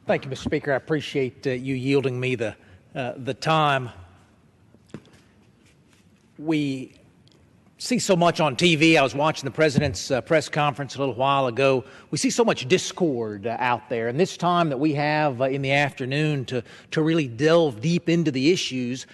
Thank you, Mr. Speaker. I appreciate you yielding me the time. We see so much on TV. I was watching the President's press conference a little while ago. We see so much discord out there. And this time that we have in the afternoon to really delve deep into the issues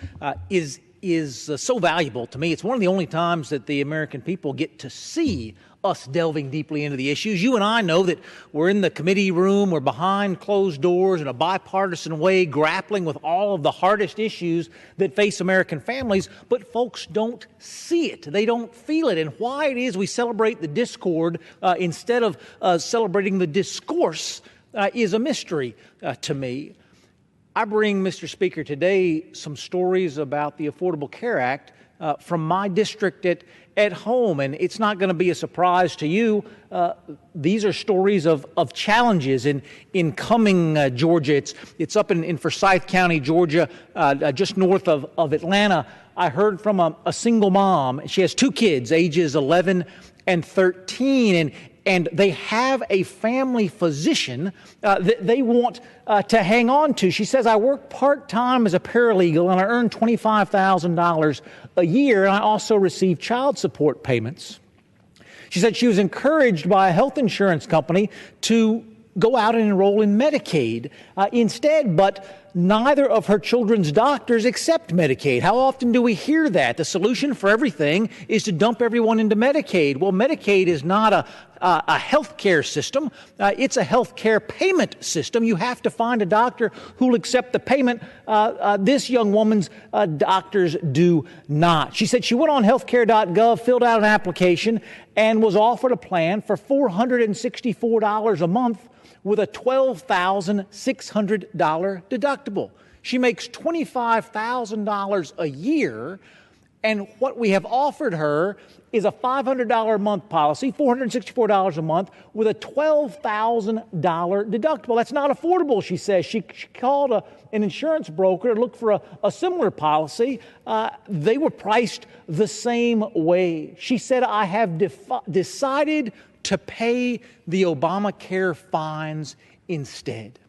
is so valuable to me. It's one of the only times that the American people get to see us delving deeply into the issues. You and I know that we're in the committee room, we're behind closed doors in a bipartisan way, grappling with all of the hardest issues that face American families, but folks don't see it. They don't feel it. And why it is we celebrate the discord instead of celebrating the discourse is a mystery to me. I bring, Mr. Speaker, today some stories about the Affordable Care Act from my district at home, and it's not going to be a surprise to you. These are stories of challenges in Cumming, Georgia. It's up in Forsyth County, Georgia, just north of Atlanta. I heard from a single mom. She has two kids, ages 11 and 13, and they have a family physician that they want to hang on to. She says, I work part-time as a paralegal and I earn $25,000 a year, and I also receive child support payments. She said she was encouraged by a health insurance company to go out and enroll in Medicaid instead, but neither of her children's doctors accept Medicaid. How often do we hear that? The solution for everything is to dump everyone into Medicaid. Well, Medicaid is not a health care system. It's a health care payment system. You have to find a doctor who will accept the payment. This young woman's doctors do not. She said she went on healthcare.gov, filled out an application, and was offered a plan for $464 a month with a $12,600 deductible. She makes $25,000 a year, and what we have offered her is a $500 a month policy, $464 a month, with a $12,000 deductible. That's not affordable, she says. She called an insurance broker to look for a similar policy. They were priced the same way. She said, I have decided to pay the Obamacare fines instead.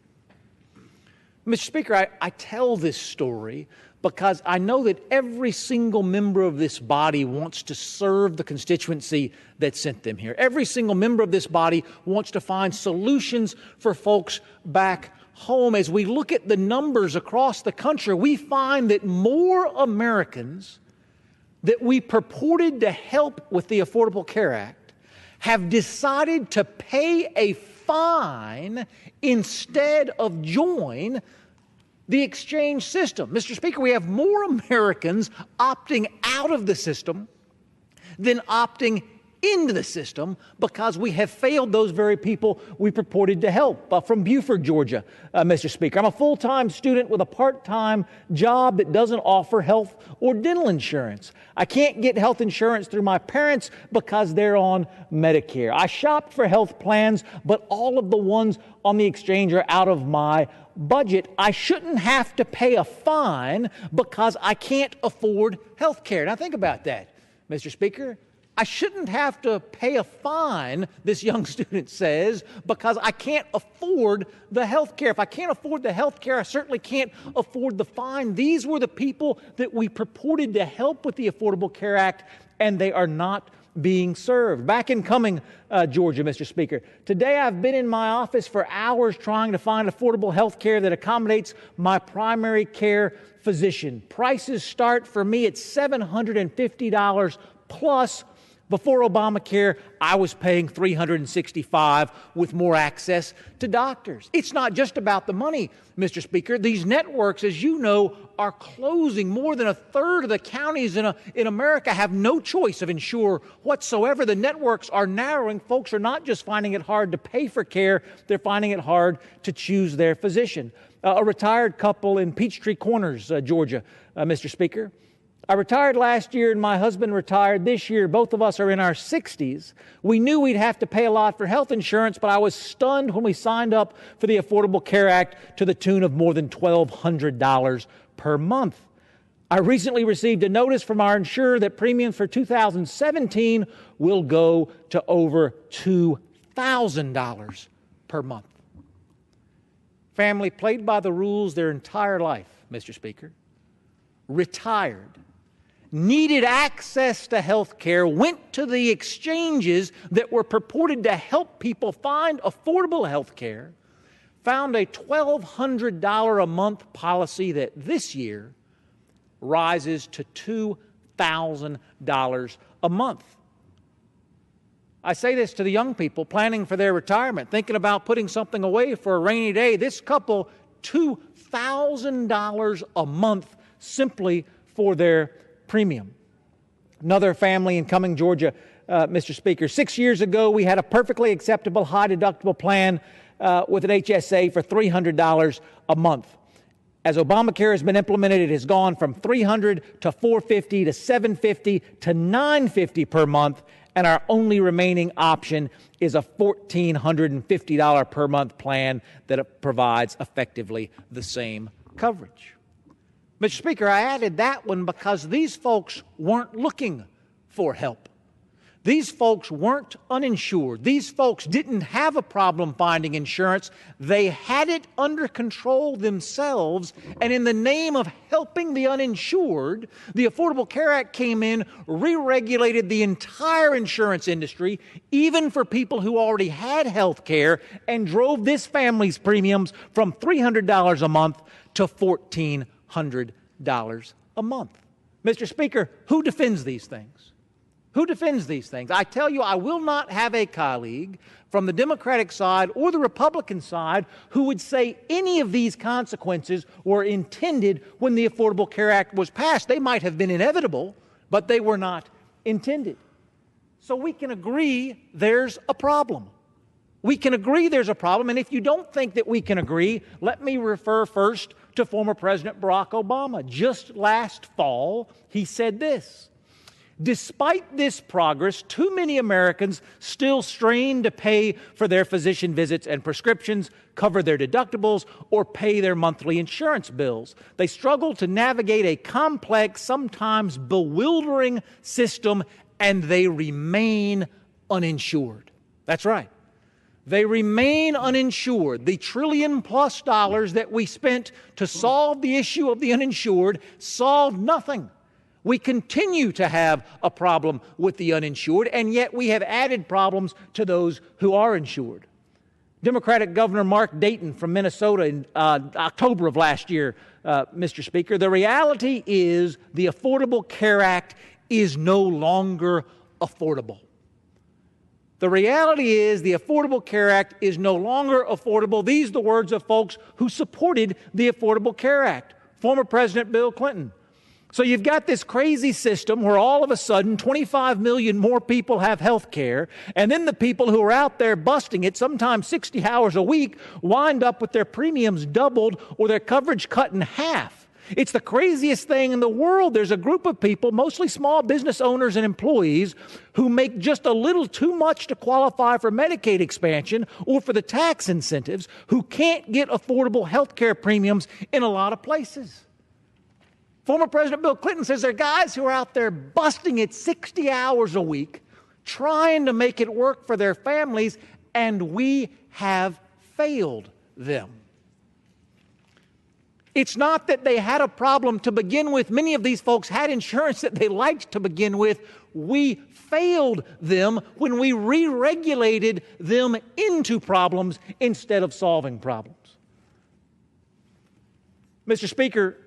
Mr. Speaker, I tell this story because I know that every single member of this body wants to serve the constituency that sent them here. Every single member of this body wants to find solutions for folks back home. As we look at the numbers across the country, we find that more Americans that we purported to help with the Affordable Care Act have decided to pay a fine instead of join the exchange system. Mr. Speaker, we have more Americans opting out of the system than opting into the system because we have failed those very people we purported to help. From Beaufort, Georgia, Mr. Speaker, I'm a full-time student with a part-time job that doesn't offer health or dental insurance. I can't get health insurance through my parents because they're on Medicare. I shopped for health plans, but all of the ones on the exchange are out of my budget. I shouldn't have to pay a fine because I can't afford health care. Now think about that, Mr. Speaker. I shouldn't have to pay a fine, this young student says, because I can't afford the health care. If I can't afford the health care, I certainly can't afford the fine. These were the people that we purported to help with the Affordable Care Act, and they are not being served. Back in Cumming, Georgia, Mr. Speaker, today I've been in my office for hours trying to find affordable health care that accommodates my primary care physician. Prices start for me at $750 plus. Before Obamacare, I was paying $365 with more access to doctors. It's not just about the money, Mr. Speaker. These networks, as you know, are closing. More than a third of the counties in America have no choice of insurer whatsoever. The networks are narrowing. Folks are not just finding it hard to pay for care, they're finding it hard to choose their physician. A retired couple in Peachtree Corners, Georgia, Mr. Speaker. I retired last year and my husband retired this year. Both of us are in our 60s. We knew we'd have to pay a lot for health insurance, but I was stunned when we signed up for the Affordable Care Act to the tune of more than $1,200 per month. I recently received a notice from our insurer that premiums for 2017 will go to over $2,000 per month. family played by the rules their entire life, Mr. Speaker, retired, needed access to health care, went to the exchanges that were purported to help people find affordable health care, found a $1,200 a month policy that this year rises to $2,000 a month. I say this to the young people planning for their retirement, thinking about putting something away for a rainy day. This couple, $2,000 a month simply for their premium. Another family in Cumming, Georgia, Mr. Speaker. 6 years ago, we had a perfectly acceptable high-deductible plan with an HSA for $300 a month. As Obamacare has been implemented, it has gone from $300 to $450 to $750 to $950 per month, and our only remaining option is a $1,450 per month plan that provides effectively the same coverage. Mr. Speaker, I added that one because these folks weren't looking for help. These folks weren't uninsured. These folks didn't have a problem finding insurance. They had it under control themselves, and in the name of helping the uninsured, the Affordable Care Act came in, re-regulated the entire insurance industry, even for people who already had health care, and drove this family's premiums from $300 a month to $1,400 a month. Mr. Speaker, who defends these things? Who defends these things? I tell you, I will not have a colleague from the Democratic side or the Republican side who would say any of these consequences were intended when the Affordable Care Act was passed. They might have been inevitable, but they were not intended. So we can agree there's a problem. We can agree there's a problem, and if you don't think that we can agree, let me refer first to former President Barack Obama. Just last fall, he said this: "Despite this progress, too many Americans still strain to pay for their physician visits and prescriptions, cover their deductibles, or pay their monthly insurance bills. They struggle to navigate a complex, sometimes bewildering system, and they remain uninsured." That's right. They remain uninsured. The $1 trillion+ that we spent to solve the issue of the uninsured solved nothing. We continue to have a problem with the uninsured, and yet we have added problems to those who are insured. Democratic Governor Mark Dayton from Minnesota in October of last year, Mr. Speaker, the reality is the Affordable Care Act is no longer affordable. The reality is the Affordable Care Act is no longer affordable. These are the words of folks who supported the Affordable Care Act, former President Bill Clinton. So you've got this crazy system where all of a sudden 25 million more people have health care, and then the people who are out there busting it, sometimes 60 hours a week, wind up with their premiums doubled or their coverage cut in half. It's the craziest thing in the world. There's a group of people, mostly small business owners and employees, who make just a little too much to qualify for Medicaid expansion or for the tax incentives, who can't get affordable health care premiums in a lot of places. Former President Bill Clinton says there are guys who are out there busting it 60 hours a week, trying to make it work for their families, and we have failed them. It's not that they had a problem to begin with. Many of these folks had insurance that they liked to begin with. We failed them when we re-regulated them into problems instead of solving problems. Mr. Speaker,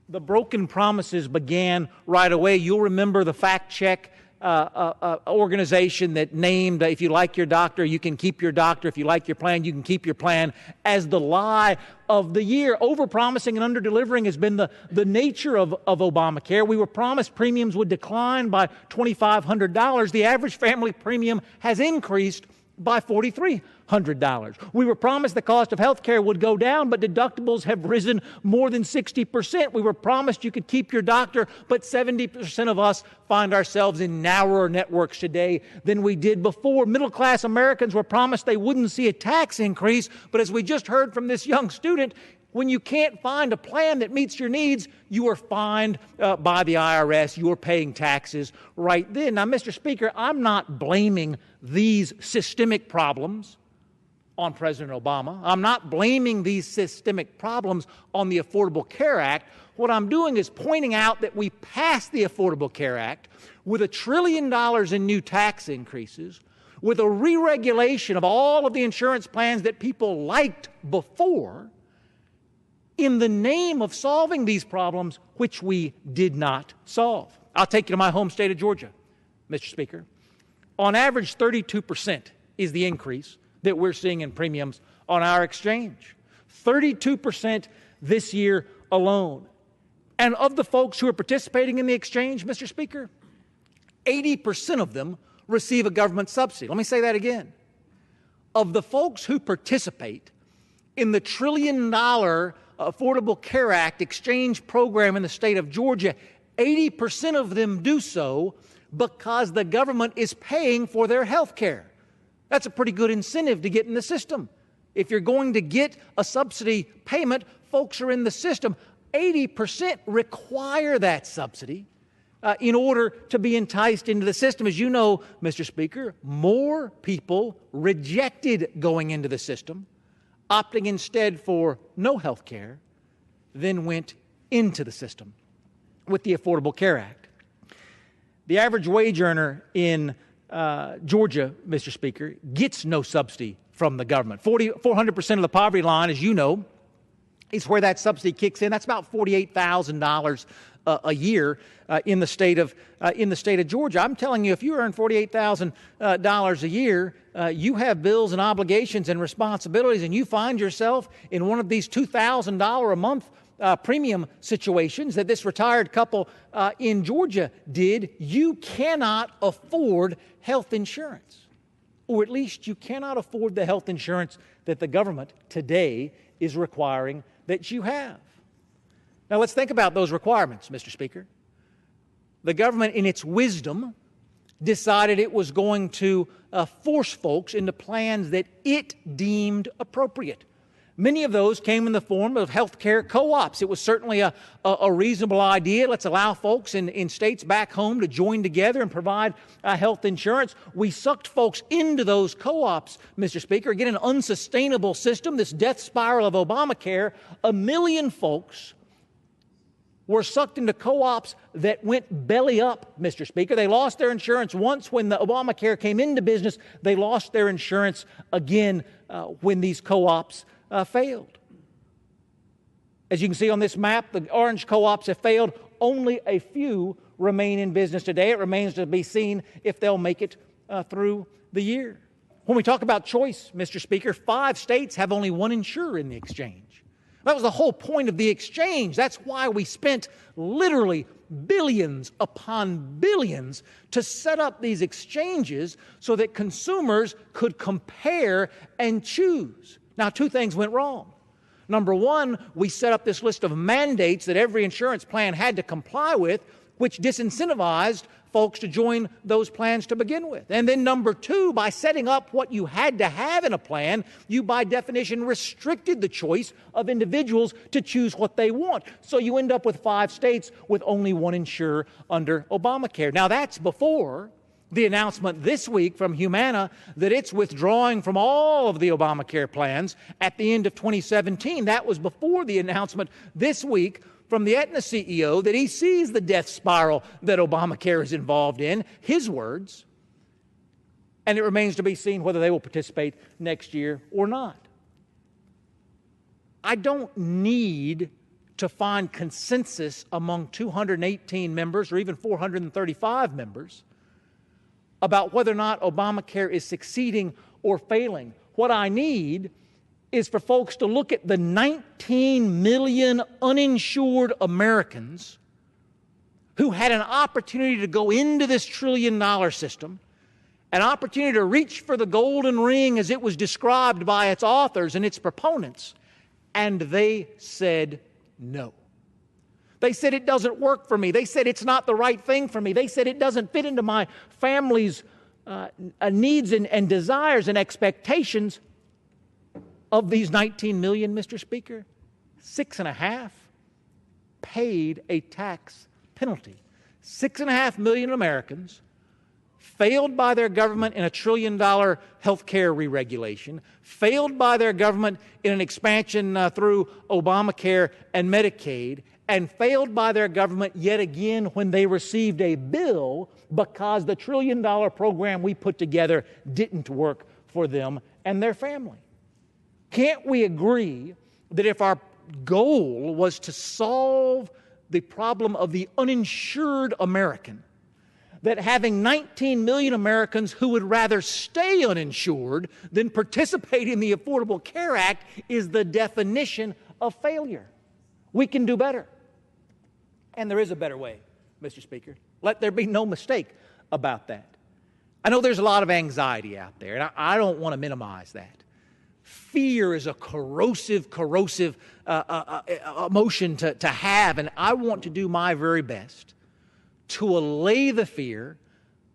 the broken promises began right away. You'll remember the fact check organization that named, if you like your doctor, you can keep your doctor. If you like your plan, you can keep your plan, as the lie of the year. Overpromising and underdelivering has been the nature of Obamacare. We were promised premiums would decline by $2,500. The average family premium has increased by $4,300. We were promised the cost of health care would go down, but deductibles have risen more than 60%. We were promised you could keep your doctor, but 70% of us find ourselves in narrower networks today than we did before. Middle-class Americans were promised they wouldn't see a tax increase, but as we just heard from this young student, when you can't find a plan that meets your needs, you are fined by the IRS. You are paying taxes right then. Now, Mr. Speaker, I'm not blaming these systemic problems on President Obama. I'm not blaming these systemic problems on the Affordable Care Act. What I'm doing is pointing out that we passed the Affordable Care Act with $1 trillion in new tax increases, with a re-regulation of all of the insurance plans that people liked before, in the name of solving these problems, which we did not solve. I'll take you to my home state of Georgia, Mr. Speaker. On average, 32% is the increase that we're seeing in premiums on our exchange. 32% this year alone. And of the folks who are participating in the exchange, Mr. Speaker, 80% of them receive a government subsidy. Let me say that again. Of the folks who participate in the $1 trillion Affordable Care Act exchange program in the state of Georgia, 80% of them do so because the government is paying for their health care. That's a pretty good incentive to get in the system. If you're going to get a subsidy payment, folks are in the system. 80% require that subsidy in order to be enticed into the system. As you know, Mr. Speaker, more people rejected going into the system, opting instead for no health care, than went into the system with the Affordable Care Act. The average wage earner in Georgia, Mr. Speaker, gets no subsidy from the government. 400% of the poverty line, as you know, is where that subsidy kicks in. That's about $48,000 a year in the state of Georgia. I'm telling you, if you earn $48,000 a year, you have bills and obligations and responsibilities, and you find yourself in one of these $2,000 a month premium situations that this retired couple in Georgia did. You cannot afford health insurance, or at least you cannot afford the health insurance that the government today is requiring that you have. Now let's think about those requirements, Mr. Speaker. The government, in its wisdom, decided it was going to force folks into plans that it deemed appropriate. Many of those came in the form of health care co-ops. It was certainly a reasonable idea. Let's allow folks in states back home to join together and provide health insurance. We sucked folks into those co-ops, Mr. Speaker. Again, an unsustainable system, this death spiral of Obamacare. 1 million folks were sucked into co-ops that went belly up, Mr. Speaker. They lost their insurance once when the Obamacare came into business. They lost their insurance again when these co-ops failed. As you can see on this map, the orange co-ops have failed. Only a few remain in business today. It remains to be seen if they'll make it through the year. When we talk about choice, Mr. Speaker, 5 states have only one insurer in the exchange. That was the whole point of the exchange. That's why we spent literally billions upon billions to set up these exchanges so that consumers could compare and choose. Now, 2 things went wrong. Number 1, we set up this list of mandates that every insurance plan had to comply with, which disincentivized folks to join those plans to begin with. And then number 2, by setting up what you had to have in a plan, you by definition restricted the choice of individuals to choose what they want. So you end up with 5 states with only one insurer under Obamacare. Now, that's before the announcement this week from Humana that it's withdrawing from all of the Obamacare plans at the end of 2017. That was before the announcement this week from the Aetna CEO that he sees the death spiral that Obamacare is involved in, his words, and it remains to be seen whether they will participate next year or not. I don't need to find consensus among 218 members or even 435 members about whether or not Obamacare is succeeding or failing. What I need is for folks to look at the 19 million uninsured Americans who had an opportunity to go into this $1 trillion system, an opportunity to reach for the golden ring as it was described by its authors and its proponents, and they said no. They said it doesn't work for me. They said it's not the right thing for me. They said it doesn't fit into my family's needs and desires and expectations. Of these 19 million, Mr. Speaker, 6.5 paid a tax penalty. 6.5 million Americans failed by their government in a $1 trillion health care re-regulation, failed by their government in an expansion through Obamacare and Medicaid, and failed by their government yet again when they received a bill because the $1 trillion program we put together didn't work for them and their family. Can't we agree that if our goal was to solve the problem of the uninsured American, that having 19 million Americans who would rather stay uninsured than participate in the Affordable Care Act is the definition of failure? We can do better. And there is a better way, Mr. Speaker. Let there be no mistake about that. I know there's a lot of anxiety out there, and I don't want to minimize that. Fear is a corrosive emotion to have, and I want to do my very best to allay the fear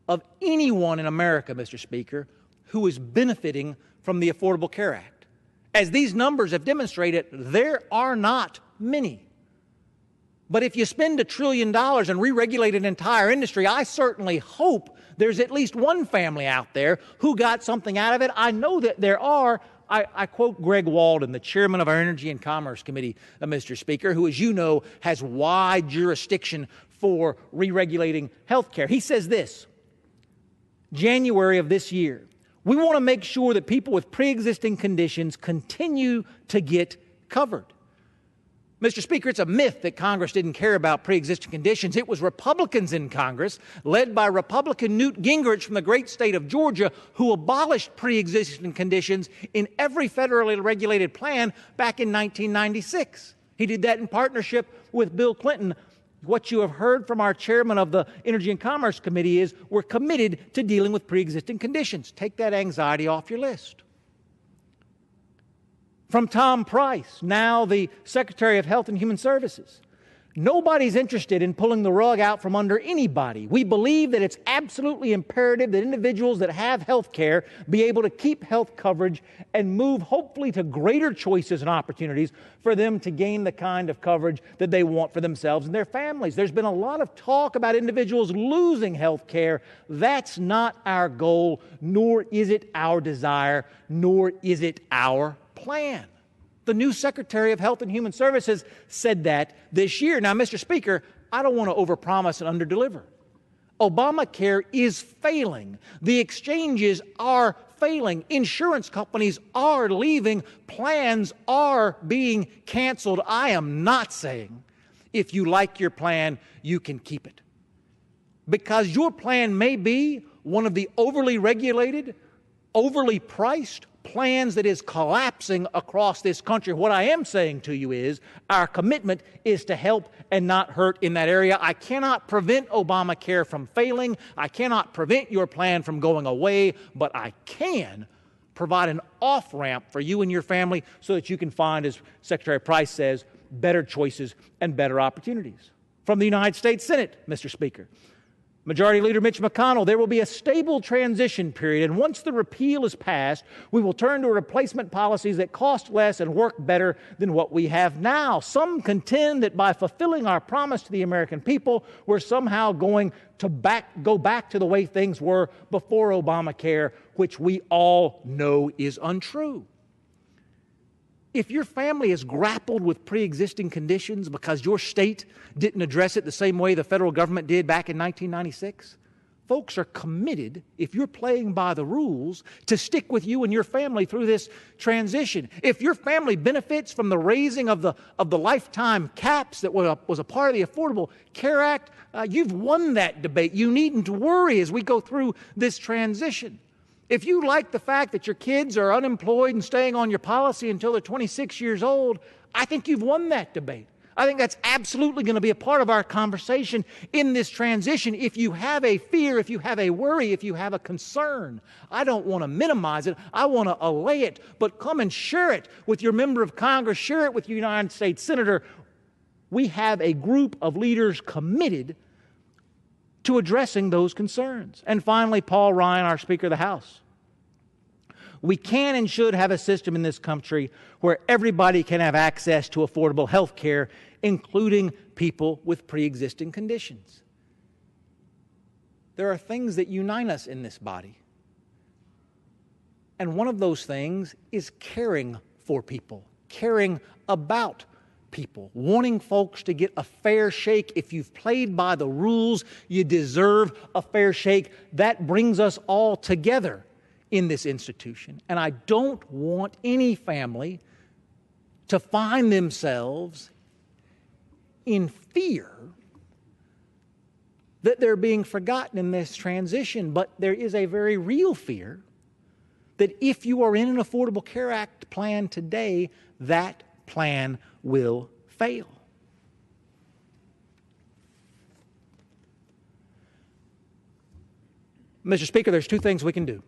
of anyone in America, Mr. Speaker, who is benefiting from the Affordable Care Act. As these numbers have demonstrated, there are not many. But if you spend $1 trillion and re-regulate an entire industry, I certainly hope there's at least one family out there who got something out of it. I know that there are. I quote Greg Walden, the chairman of our Energy and Commerce Committee, Mr. Speaker, who, as you know, has wide jurisdiction for re-regulating health care. He says this, January of this year, we want to make sure that people with pre-existing conditions continue to get covered. Mr. Speaker, it's a myth that Congress didn't care about pre-existing conditions. It was Republicans in Congress, led by Republican Newt Gingrich from the great state of Georgia, who abolished pre-existing conditions in every federally regulated plan back in 1996. He did that in partnership with Bill Clinton. What you have heard from our chairman of the Energy and Commerce Committee is we're committed to dealing with pre-existing conditions. Take that anxiety off your list. From Tom Price, now the Secretary of Health and Human Services. Nobody's interested in pulling the rug out from under anybody. We believe that it's absolutely imperative that individuals that have health care be able to keep health coverage and move hopefully to greater choices and opportunities for them to gain the kind of coverage that they want for themselves and their families. There's been a lot of talk about individuals losing health care. That's not our goal, nor is it our desire, nor is it our plan. The new Secretary of Health and Human Services said that this year. Now, Mr. Speaker, I don't want to overpromise and underdeliver. Obamacare is failing. The exchanges are failing. Insurance companies are leaving. Plans are being canceled. I am not saying if you like your plan, you can keep it. Because your plan may be one of the overly regulated, overly priced plans that is collapsing across this country. What I am saying to you is our commitment is to help and not hurt in that area. I cannot prevent Obamacare from failing. I cannot prevent your plan from going away, but I can provide an off-ramp for you and your family so that you can find, as Secretary Price says, better choices and better opportunities. From the United States Senate, Mr. Speaker, Majority Leader Mitch McConnell, there will be a stable transition period, and once the repeal is passed, we will turn to replacement policies that cost less and work better than what we have now. Some contend that by fulfilling our promise to the American people, we're somehow going to go back to the way things were before Obamacare, which we all know is untrue. If your family has grappled with pre-existing conditions because your state didn't address it the same way the federal government did back in 1996, folks are committed, if you're playing by the rules, to stick with you and your family through this transition. If your family benefits from the raising of the lifetime caps that was a part of the Affordable Care Act, you've won that debate. You needn't worry as we go through this transition. If you like the fact that your kids are unemployed and staying on your policy until they're 26 years old, I think you've won that debate. I think that's absolutely going to be a part of our conversation in this transition. If you have a fear, if you have a worry, if you have a concern, I don't want to minimize it. I want to allay it, but come and share it with your member of Congress, share it with your United States Senator. We have a group of leaders committed to addressing those concerns. And finally, Paul Ryan, our Speaker of the House. We can and should have a system in this country where everybody can have access to affordable health care, including people with pre-existing conditions. there are things that unite us in this body. And one of those things is caring for people, caring about people, wanting folks to get a fair shake. If you've played by the rules, you deserve a fair shake. That brings us all together in this institution. And I don't want any family to find themselves in fear that they're being forgotten in this transition. But there is a very real fear that if you are in an Affordable Care Act plan today, that plan will fail. Mr. Speaker, there's two things we can do.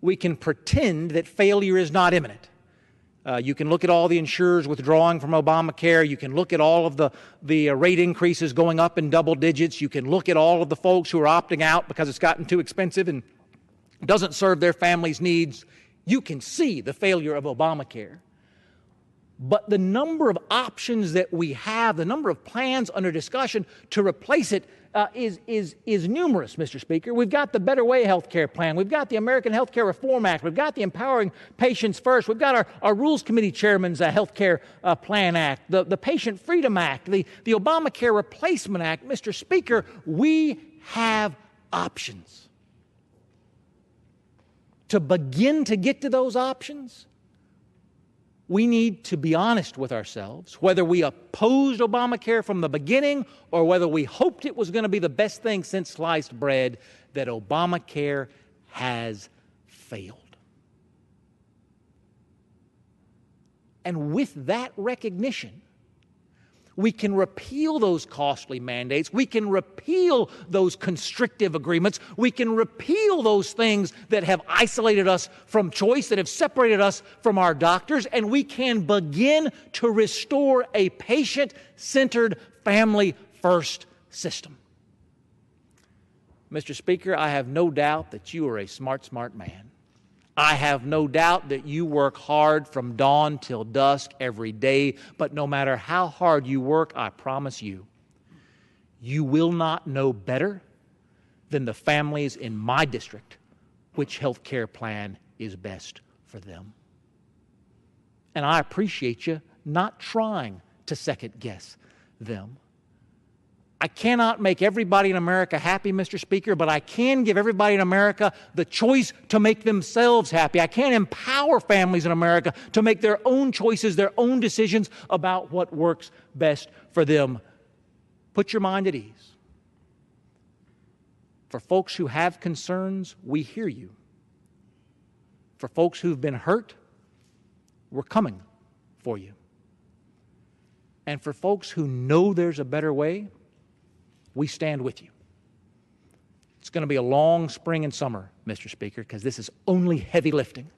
We can pretend that failure is not imminent. You can look at all the insurers withdrawing from Obamacare. You can look at all of the rate increases going up in double digits. You can look at all of the folks who are opting out because it's gotten too expensive and doesn't serve their families' needs. You can see the failure of Obamacare. But the number of options that we have, the number of plans under discussion to replace it is numerous, Mr. Speaker. We've got the Better Way Health Care Plan. We've got the American Health Care Reform Act. We've got the Empowering Patients First. We've got our Rules Committee Chairman's Health Care Plan Act, the Patient Freedom Act, the Obamacare Replacement Act. Mr. Speaker, we have options. To begin to get to those options, we need to be honest with ourselves, whether we opposed Obamacare from the beginning or whether we hoped it was going to be the best thing since sliced bread, that Obamacare has failed. And with that recognition, we can repeal those costly mandates. We can repeal those constrictive agreements. We can repeal those things that have isolated us from choice, that have separated us from our doctors, and we can begin to restore a patient-centered, family-first system. Mr. Speaker, I have no doubt that you are a smart man. I have no doubt that you work hard from dawn till dusk every day, but no matter how hard you work, I promise you, you will not know better than the families in my district which health care plan is best for them. And I appreciate you not trying to second-guess them. I cannot make everybody in America happy, Mr. Speaker, but I can give everybody in America the choice to make themselves happy. I can empower families in America to make their own choices, their own decisions about what works best for them. Put your mind at ease. For folks who have concerns, we hear you. For folks who've been hurt, we're coming for you. And for folks who know there's a better way, we stand with you. It's going to be a long spring and summer, Mr. Speaker, because this is only heavy lifting.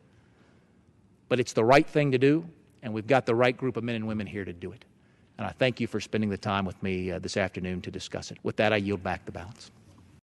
But it's the right thing to do, and we've got the right group of men and women here to do it. And I thank you for spending the time with me this afternoon to discuss it. With that, I yield back the balance.